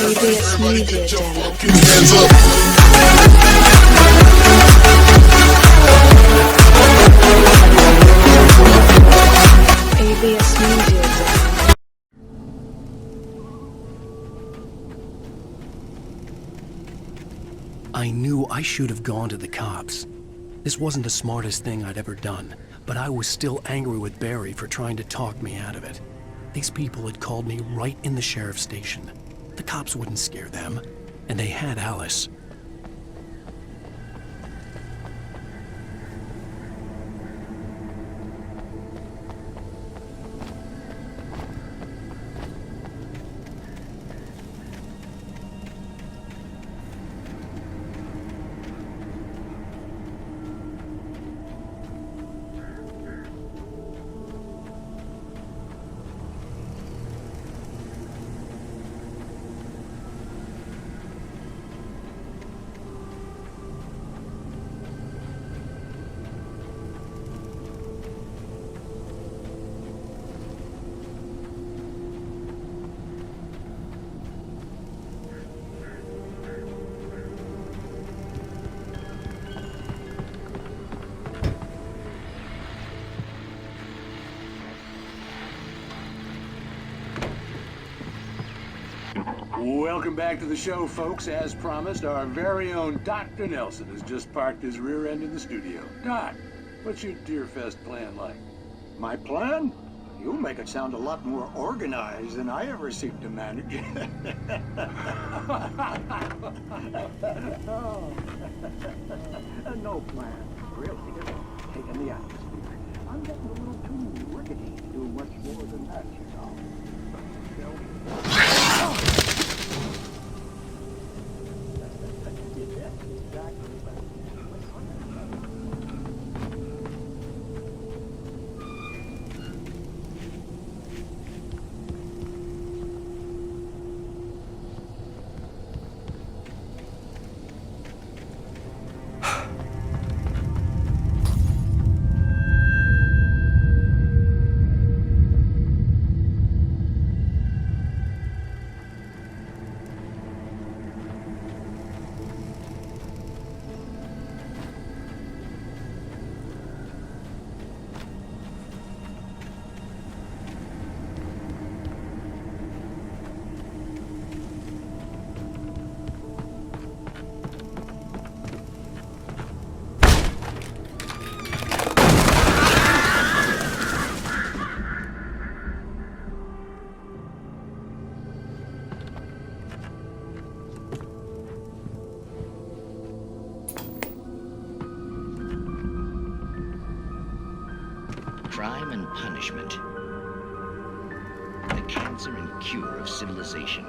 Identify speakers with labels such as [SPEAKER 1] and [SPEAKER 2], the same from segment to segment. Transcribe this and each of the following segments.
[SPEAKER 1] ABS Media Demo.
[SPEAKER 2] Hands up.
[SPEAKER 1] ABS Media Demo.
[SPEAKER 3] I knew I should have gone to the cops. This wasn't the smartest thing I'd ever done, but I was still angry with Barry for trying to talk me out of it. These people had called me right in the sheriff's station. The cops wouldn't scare them, and they had Alice.
[SPEAKER 4] Welcome back to the show, folks. As promised, our very own Dr. Nelson has just parked his rear end in the studio. Doc, what's your Deerfest plan like?
[SPEAKER 5] My plan? You make it sound a lot more organized than I ever seem to manage. No plan, really. Just taking the atmosphere. I'm getting a little too rickety to do much more than that, you know.
[SPEAKER 6] Crime and punishment. The cancer and cure of civilization.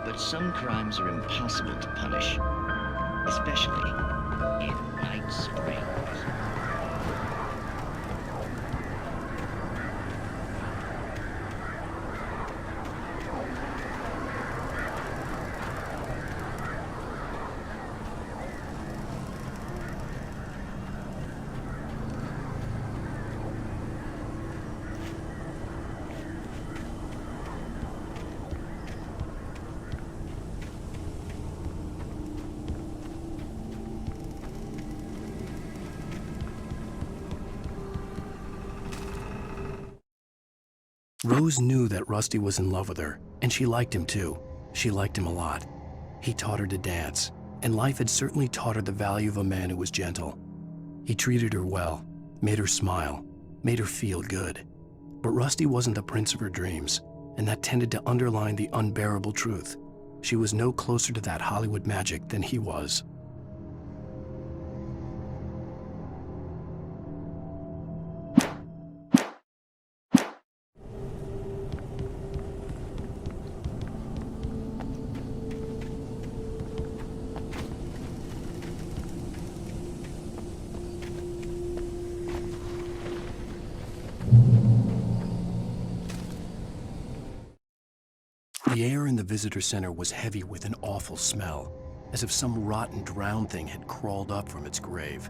[SPEAKER 6] But some crimes are impossible to punish, especially in Night Springs.
[SPEAKER 3] Rose knew that Rusty was in love with her, and she liked him too. She liked him a lot. He taught her to dance, and life had certainly taught her the value of a man who was gentle. He treated her well, made her smile, made her feel good. But Rusty wasn't the prince of her dreams, and that tended to underline the unbearable truth. She was no closer to that Hollywood magic than he was. The air in the visitor center was heavy with an awful smell, as if some rotten drowned thing had crawled up from its grave.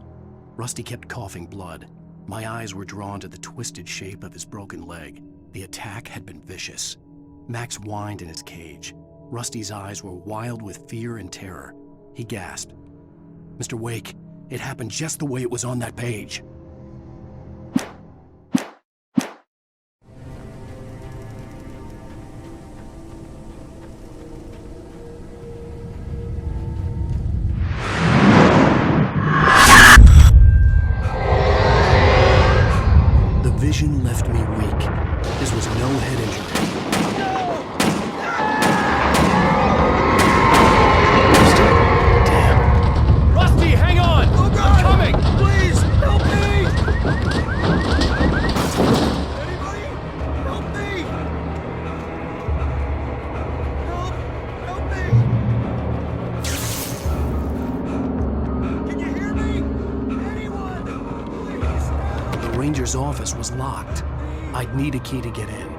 [SPEAKER 3] Rusty kept coughing blood. My eyes were drawn to the twisted shape of his broken leg. The attack had been vicious. Max whined in his cage. Rusty's eyes were wild with fear and terror. He gasped. "Mr. Wake, it happened just the way it was on that page." The vision left me weak. This was no head injury.
[SPEAKER 2] Rusty, hang on! Oh God! I'm coming!
[SPEAKER 5] Please, help me! Anybody? Help me! Help me! Can you hear me? Anyone? Please!
[SPEAKER 3] The ranger's office was locked. I'd need a key to get in.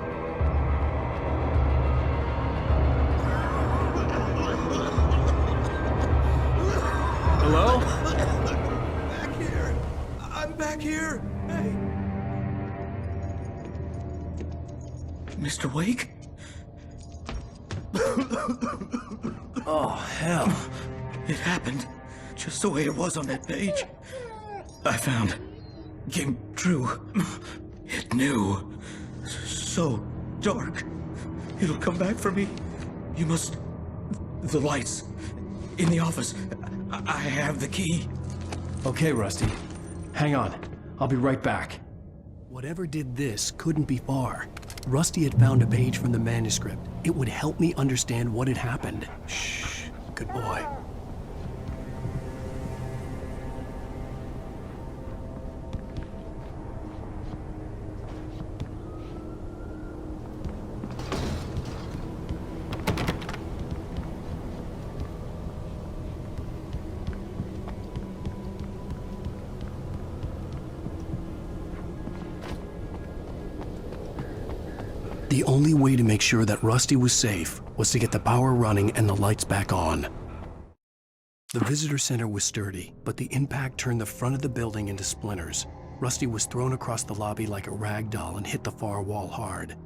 [SPEAKER 2] Hello?
[SPEAKER 5] Back here! I'm back here! Hey! Mr. Wake?
[SPEAKER 3] Oh, hell.
[SPEAKER 5] It happened just the way it was on that page. I found. Came true. It knew. So dark. It'll come back for me. You must. The lights. In the office. I have the key.
[SPEAKER 3] Okay, Rusty. Hang on. I'll be right back. Whatever did this couldn't be far. Rusty had found a page from the manuscript. It would help me understand what had happened. Shh. Good boy. The only way to make sure that Rusty was safe was to get the power running and the lights back on. The visitor center was sturdy, but the impact turned the front of the building into splinters. Rusty was thrown across the lobby like a rag doll and hit the far wall hard.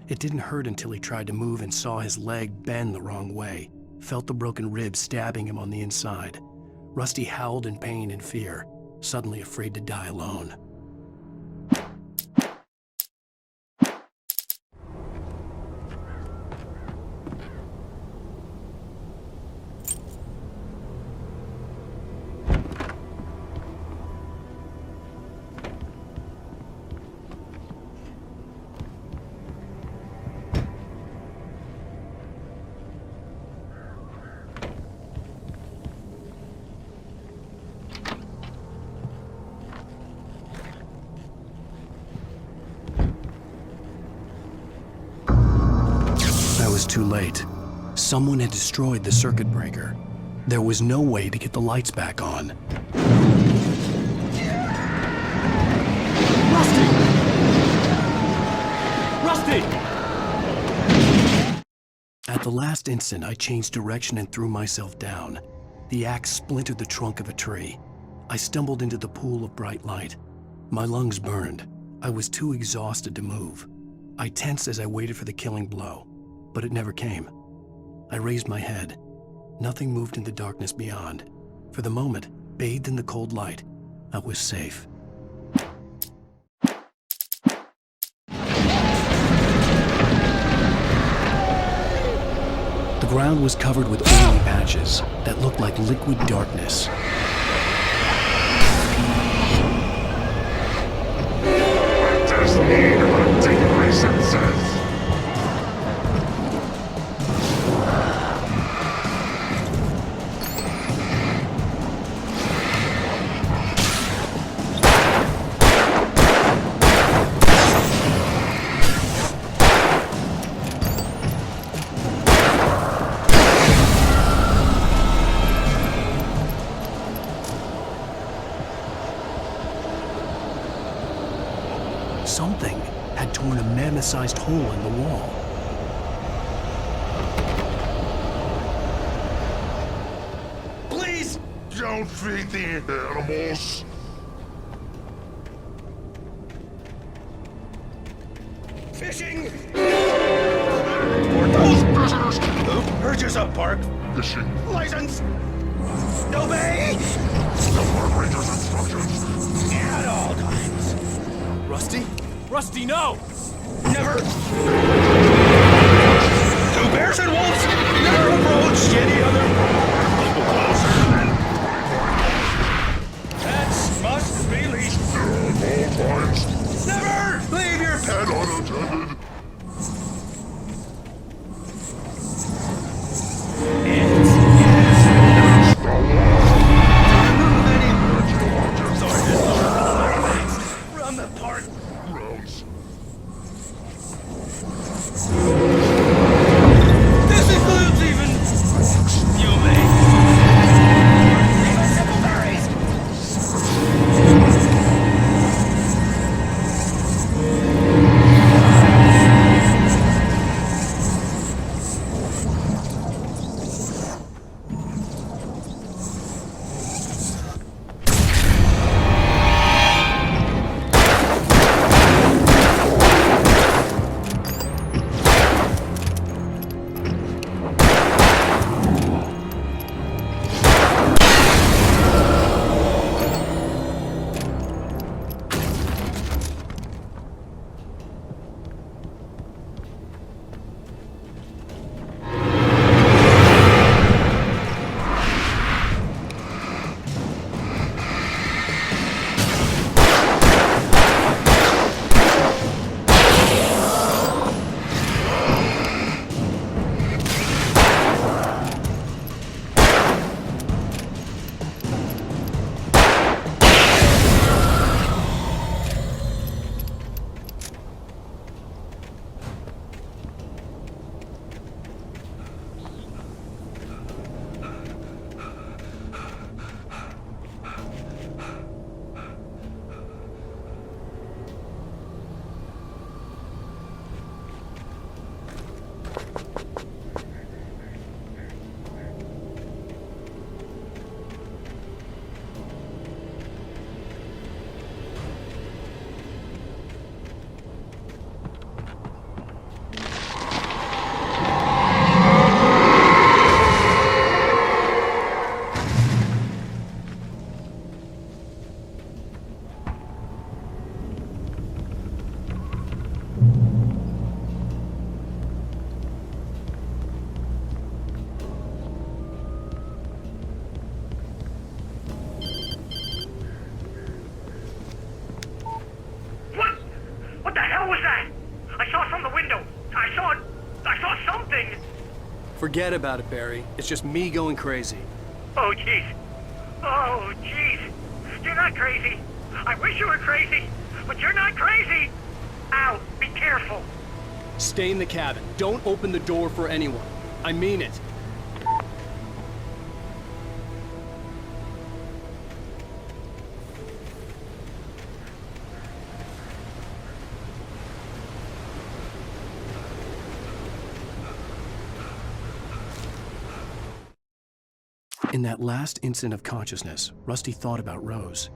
[SPEAKER 3] It didn't hurt until he tried to move and saw his leg bend the wrong way, felt the broken ribs stabbing him on the inside. Rusty howled in pain and fear, suddenly afraid to die alone. I was too late. Someone had destroyed the circuit breaker. There was no way to get the lights back on.
[SPEAKER 2] Rusty! Rusty!
[SPEAKER 3] At the last instant, I changed direction and threw myself down. The axe splintered the trunk of a tree. I stumbled into the pool of bright light. My lungs burned. I was too exhausted to move. I tensed as I waited for the killing blow, but it never came. I raised my head. Nothing moved in the darkness beyond. For the moment, bathed in the cold light, I was safe. The ground was covered with oily patches that looked like liquid darkness.
[SPEAKER 7] Just need hunting licenses.
[SPEAKER 3] Something had torn a mammoth-sized hole in the wall.
[SPEAKER 7] Please don't feed the animals.
[SPEAKER 5] Fishing!
[SPEAKER 7] For those prisoners who
[SPEAKER 5] Urges up, Park.
[SPEAKER 7] Fishing.
[SPEAKER 5] License. Obey.
[SPEAKER 7] The Park Ranger's instructions.
[SPEAKER 5] At all times.
[SPEAKER 2] Rusty? Rusty, no!
[SPEAKER 5] Never. Two bears and wolves never approach any other. Pets must be leashed.
[SPEAKER 7] At all times.
[SPEAKER 5] Never leave your pet.
[SPEAKER 7] And unattended.
[SPEAKER 5] From the park.
[SPEAKER 7] Grounds.
[SPEAKER 5] This includes even fuming. Even simple berries.
[SPEAKER 2] Forget about it, Barry. It's just me going crazy.
[SPEAKER 8] Oh, jeez. Oh, jeez. You're not crazy. I wish you were crazy, but you're not crazy. Ow, be careful.
[SPEAKER 2] Stay in the cabin. Don't open the door for anyone. I mean it.
[SPEAKER 3] In that last instant of consciousness, Rusty thought about Rose.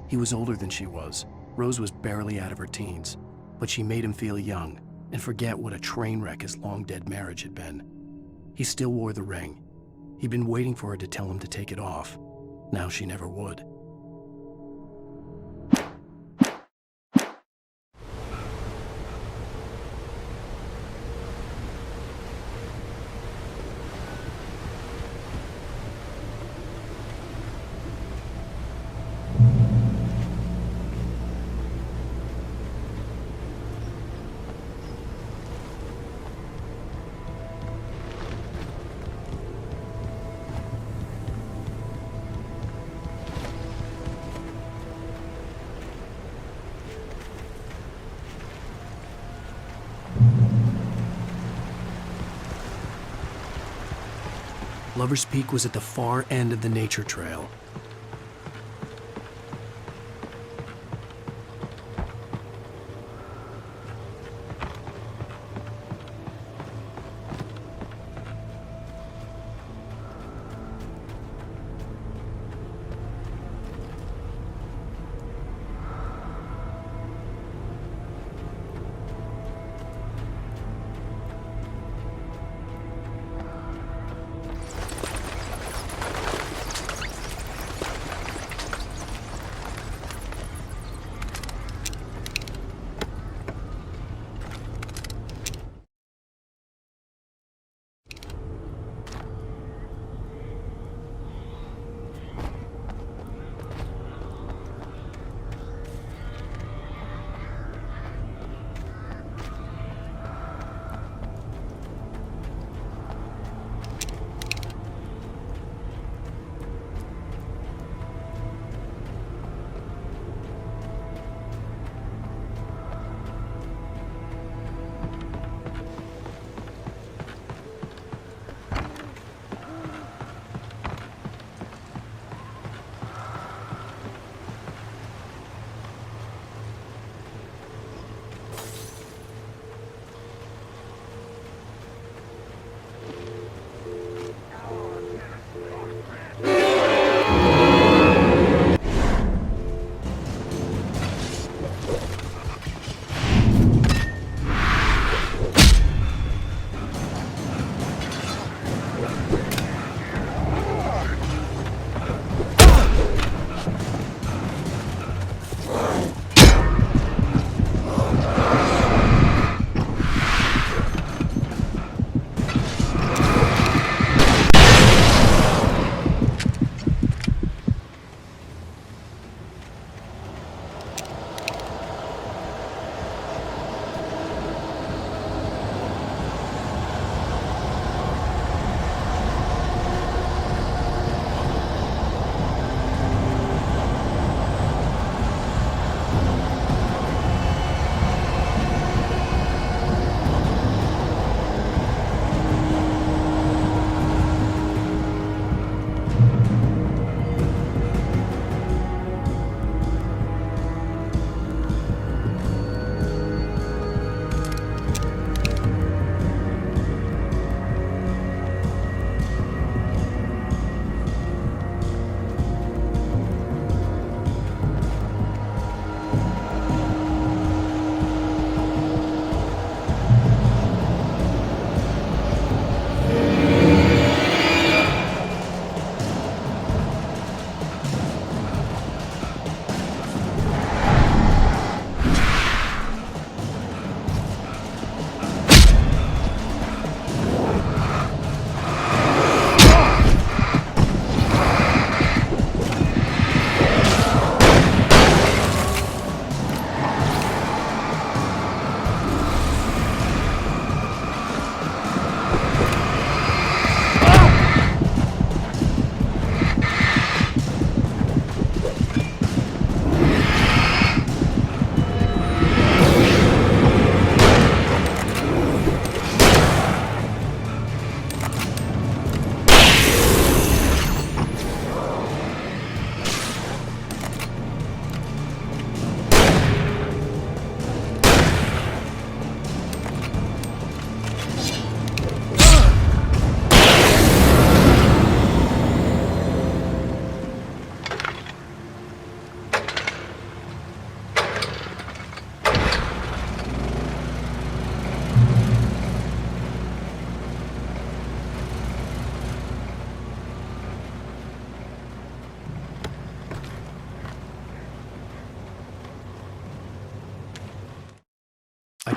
[SPEAKER 3] He was older than she was. Rose was barely out of her teens, but she made him feel young and forget what a train wreck his long-dead marriage had been. He still wore the ring. He'd been waiting for her to tell him to take it off. Now she never would. Lover's Peak was at the far end of the nature trail.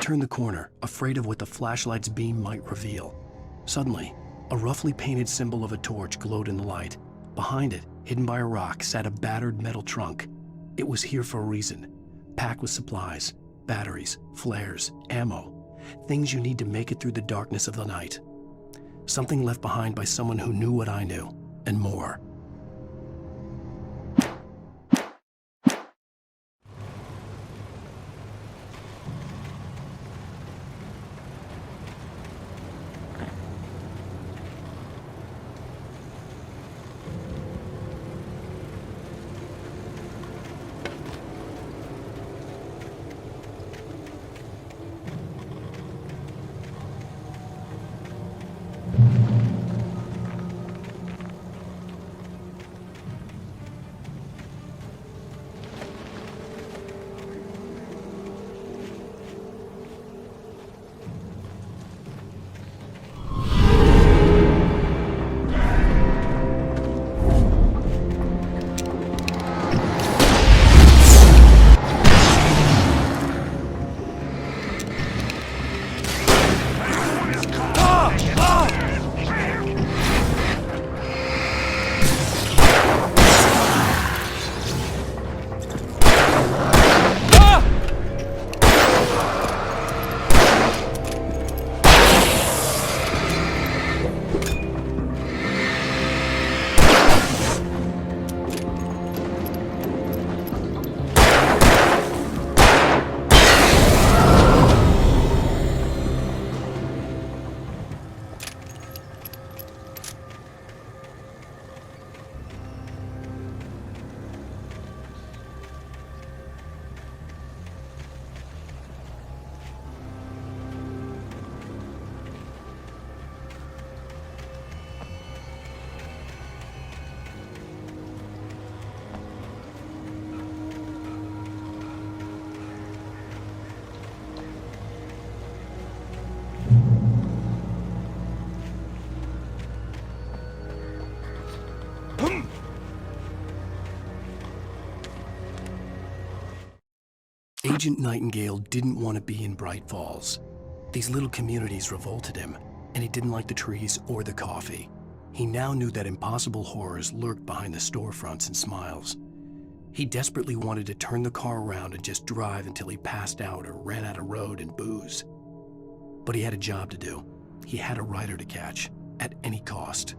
[SPEAKER 3] turned the corner, afraid of what the flashlight's beam might reveal. Suddenly, a roughly painted symbol of a torch glowed in the light. Behind it, hidden by a rock, sat a battered metal trunk. It was here for a reason, packed with supplies, batteries, flares, ammo, things you need to make it through the darkness of the night. Something left behind by someone who knew what I knew, and more. Agent Nightingale didn't want to be in Bright Falls. These little communities revolted him, and he didn't like the trees or the coffee. He now knew that impossible horrors lurked behind the storefronts and smiles. He desperately wanted to turn the car around and just drive until he passed out or ran out of road and booze. But he had a job to do. He had a rider to catch, at any cost.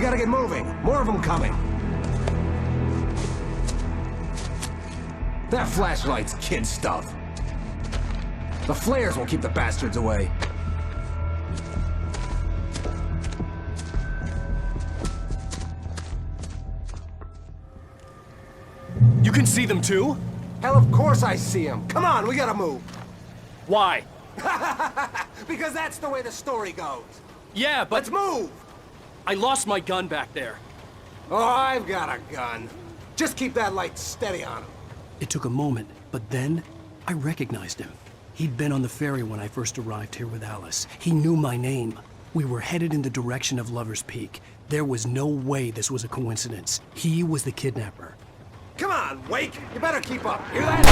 [SPEAKER 9] gotta get moving. More of them coming. That flashlight's kid stuff. The flares will keep the bastards away.
[SPEAKER 2] You can see them too?
[SPEAKER 9] Hell, of course I see them. Come on, we gotta move.
[SPEAKER 2] Why?
[SPEAKER 9] Because that's the way the story goes.
[SPEAKER 2] Yeah, but
[SPEAKER 9] Let's move!
[SPEAKER 2] I lost my gun back there.
[SPEAKER 9] Oh, I've got a gun. Just keep that light steady on him.
[SPEAKER 3] It took a moment, but then I recognized him. He'd been on the ferry when I first arrived here with Alice. He knew my name. We were headed in the direction of Lover's Peak. There was no way this was a coincidence. He was the kidnapper.
[SPEAKER 9] Come on, Wake! You better keep up. Hear that?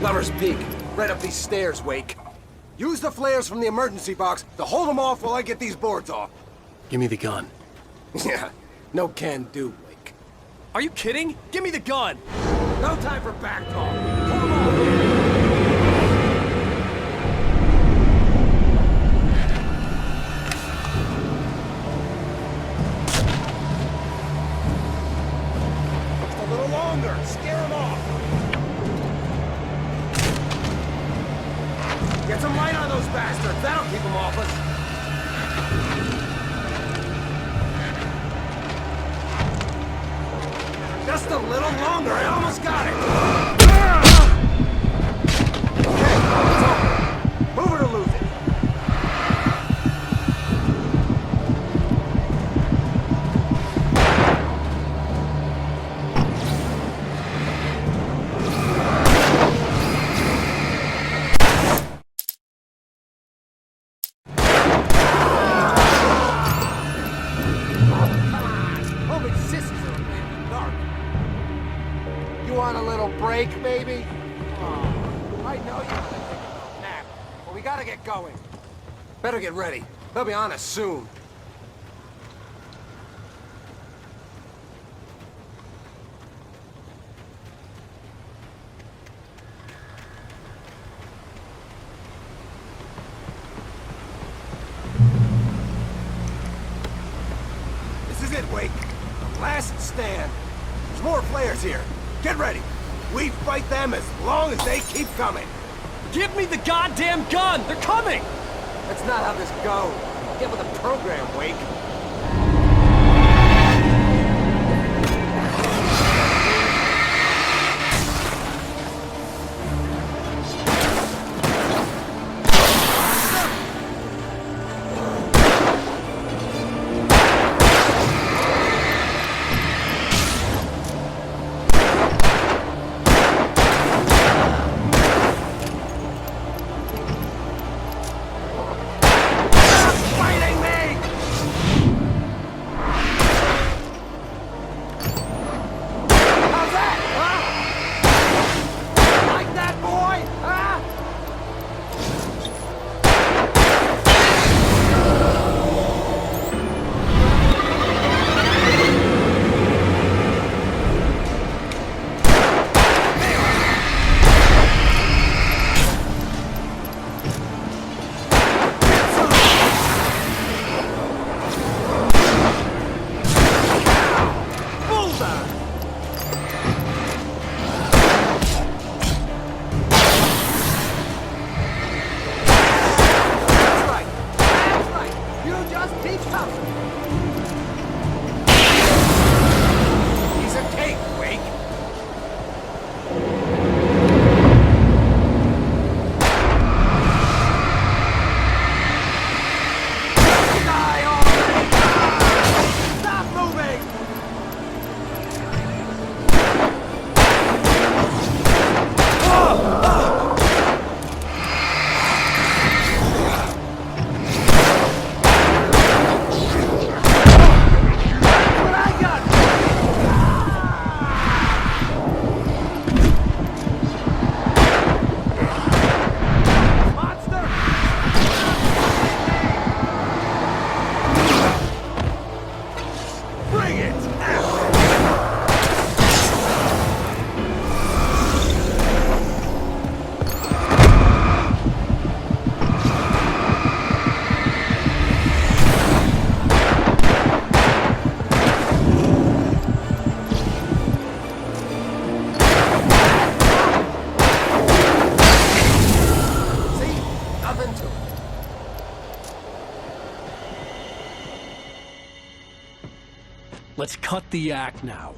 [SPEAKER 9] Lover's Peak. Right up these stairs, Wake. Use the flares from the emergency box to hold them off while I get these boards off.
[SPEAKER 3] Give me the gun.
[SPEAKER 9] Yeah, no can do, Wake.
[SPEAKER 2] Are you kidding? Give me the gun!
[SPEAKER 9] No time for back talk. Pull them off. A little longer. Scare them off. Get some light on those bastards. That'll keep them off us. Just a little longer. I almost got it. Okay, it's over. Move it or lose it. Break, baby? Oh, I know you want to take a nap, but we gotta get going. Better get ready. They'll be on us soon. This is it, Wake. The last stand. There's more flares here. Get ready. We fight them as long as they keep coming.
[SPEAKER 2] Give me the goddamn gun! They're coming!
[SPEAKER 9] That's not how this goes. Get with the program, Wake. Just keep coming! Piece of cake, Wake! Die already! Stop moving!
[SPEAKER 2] Let's cut the act now.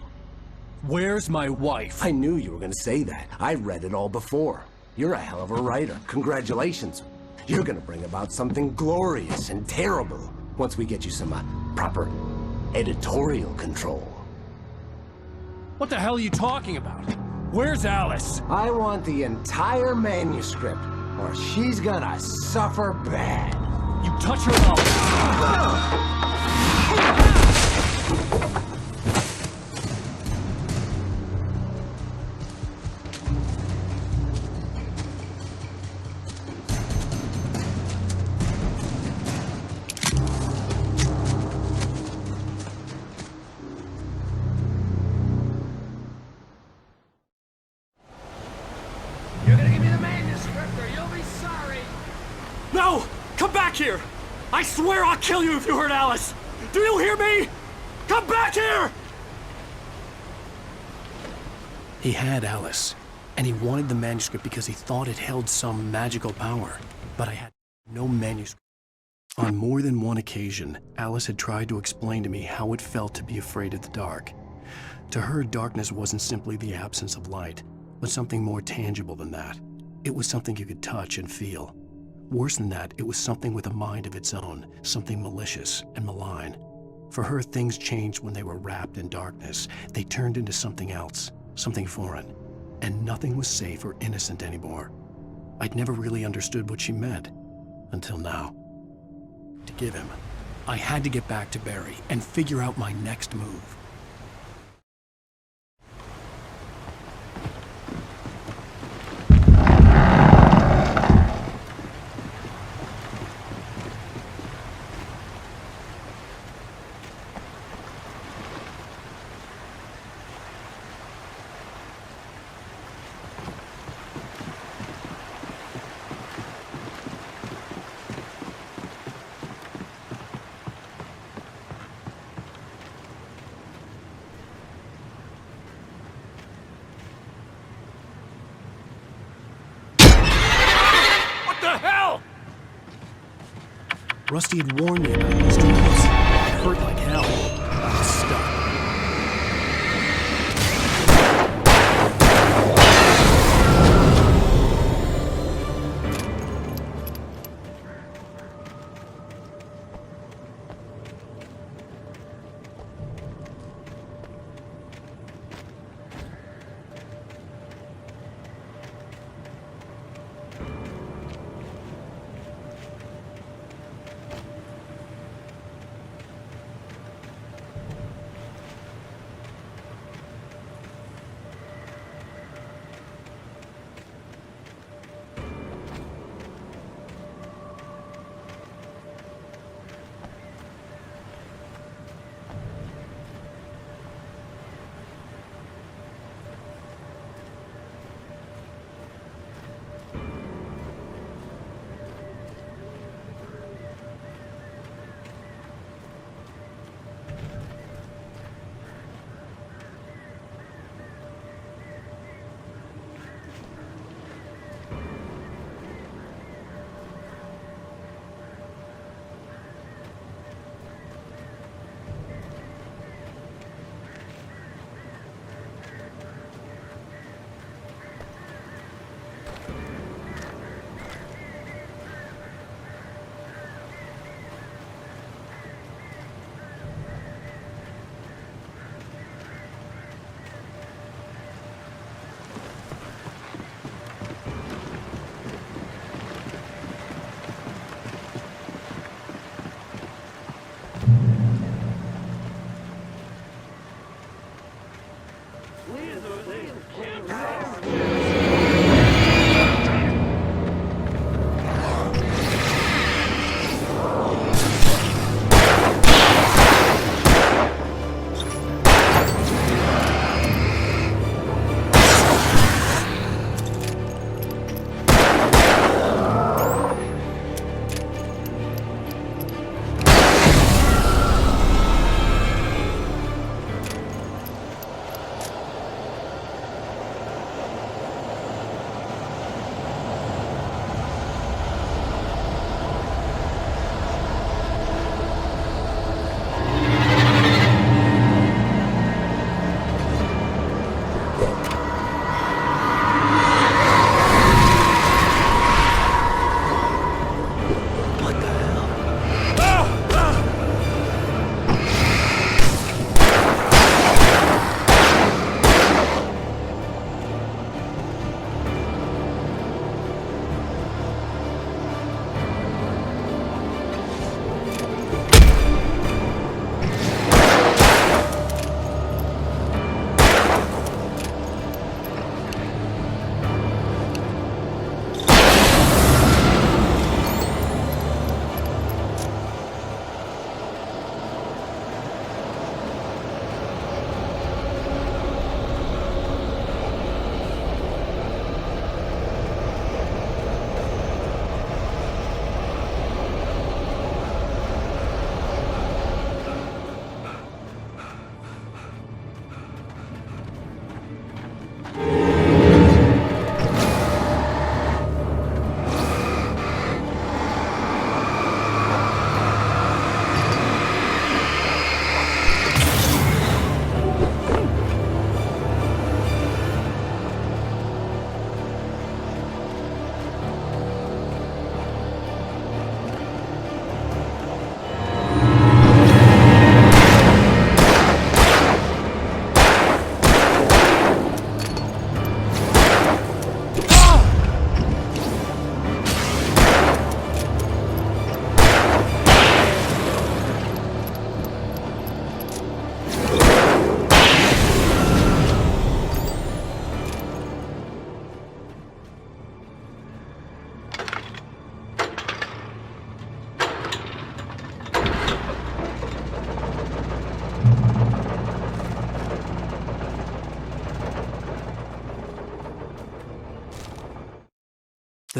[SPEAKER 2] Where's my wife?
[SPEAKER 10] I knew you were gonna say that. I read it all before. You're a hell of a writer. Congratulations. You're gonna bring about something glorious and terrible once we get you some proper editorial control.
[SPEAKER 2] What the hell are you talking about? Where's Alice?
[SPEAKER 10] I want the entire manuscript, or she's gonna suffer bad.
[SPEAKER 2] You touch her mouth.
[SPEAKER 9] You're gonna give me the manuscript or you'll be sorry!
[SPEAKER 2] No! Come back here! I swear I'll kill you if you hurt Alice! Do you hear me? Come back here!
[SPEAKER 3] He had Alice, and he wanted the manuscript because he thought it held some magical power. But I had no manuscript. On more than one occasion, Alice had tried to explain to me how it felt to be afraid of the dark. To her, darkness wasn't simply the absence of light, but something more tangible than that. It was something you could touch and feel. Worse than that, it was something with a mind of its own, something malicious and malign. For her, things changed when they were wrapped in darkness. They turned into something else, something foreign, and nothing was safe or innocent anymore. I'd never really understood what she meant, until now. To give him, I had to get back to Barry and figure out my next move. Rusty had warned me about these tools. It hurt like hell. I was stuck.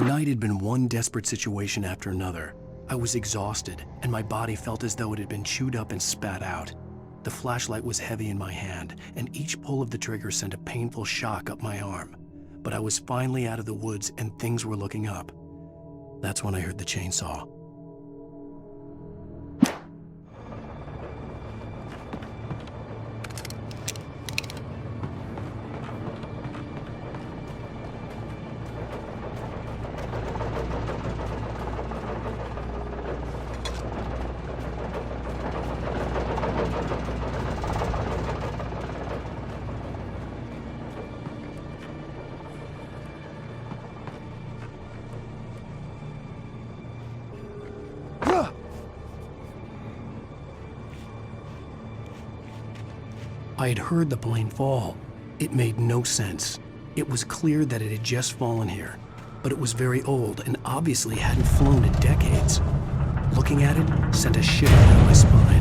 [SPEAKER 3] The night had been one desperate situation after another. I was exhausted, and my body felt as though it had been chewed up and spat out. The flashlight was heavy in my hand, and each pull of the trigger sent a painful shock up my arm. But I was finally out of the woods, and things were looking up. That's when I heard the chainsaw. I had heard the plane fall. It made no sense. It was clear that it had just fallen here, but it was very old and obviously hadn't flown in decades. Looking at it sent a shiver down my spine.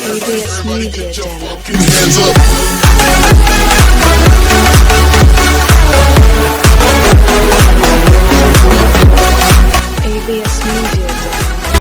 [SPEAKER 1] ABS Media Channel.
[SPEAKER 7] Hands up.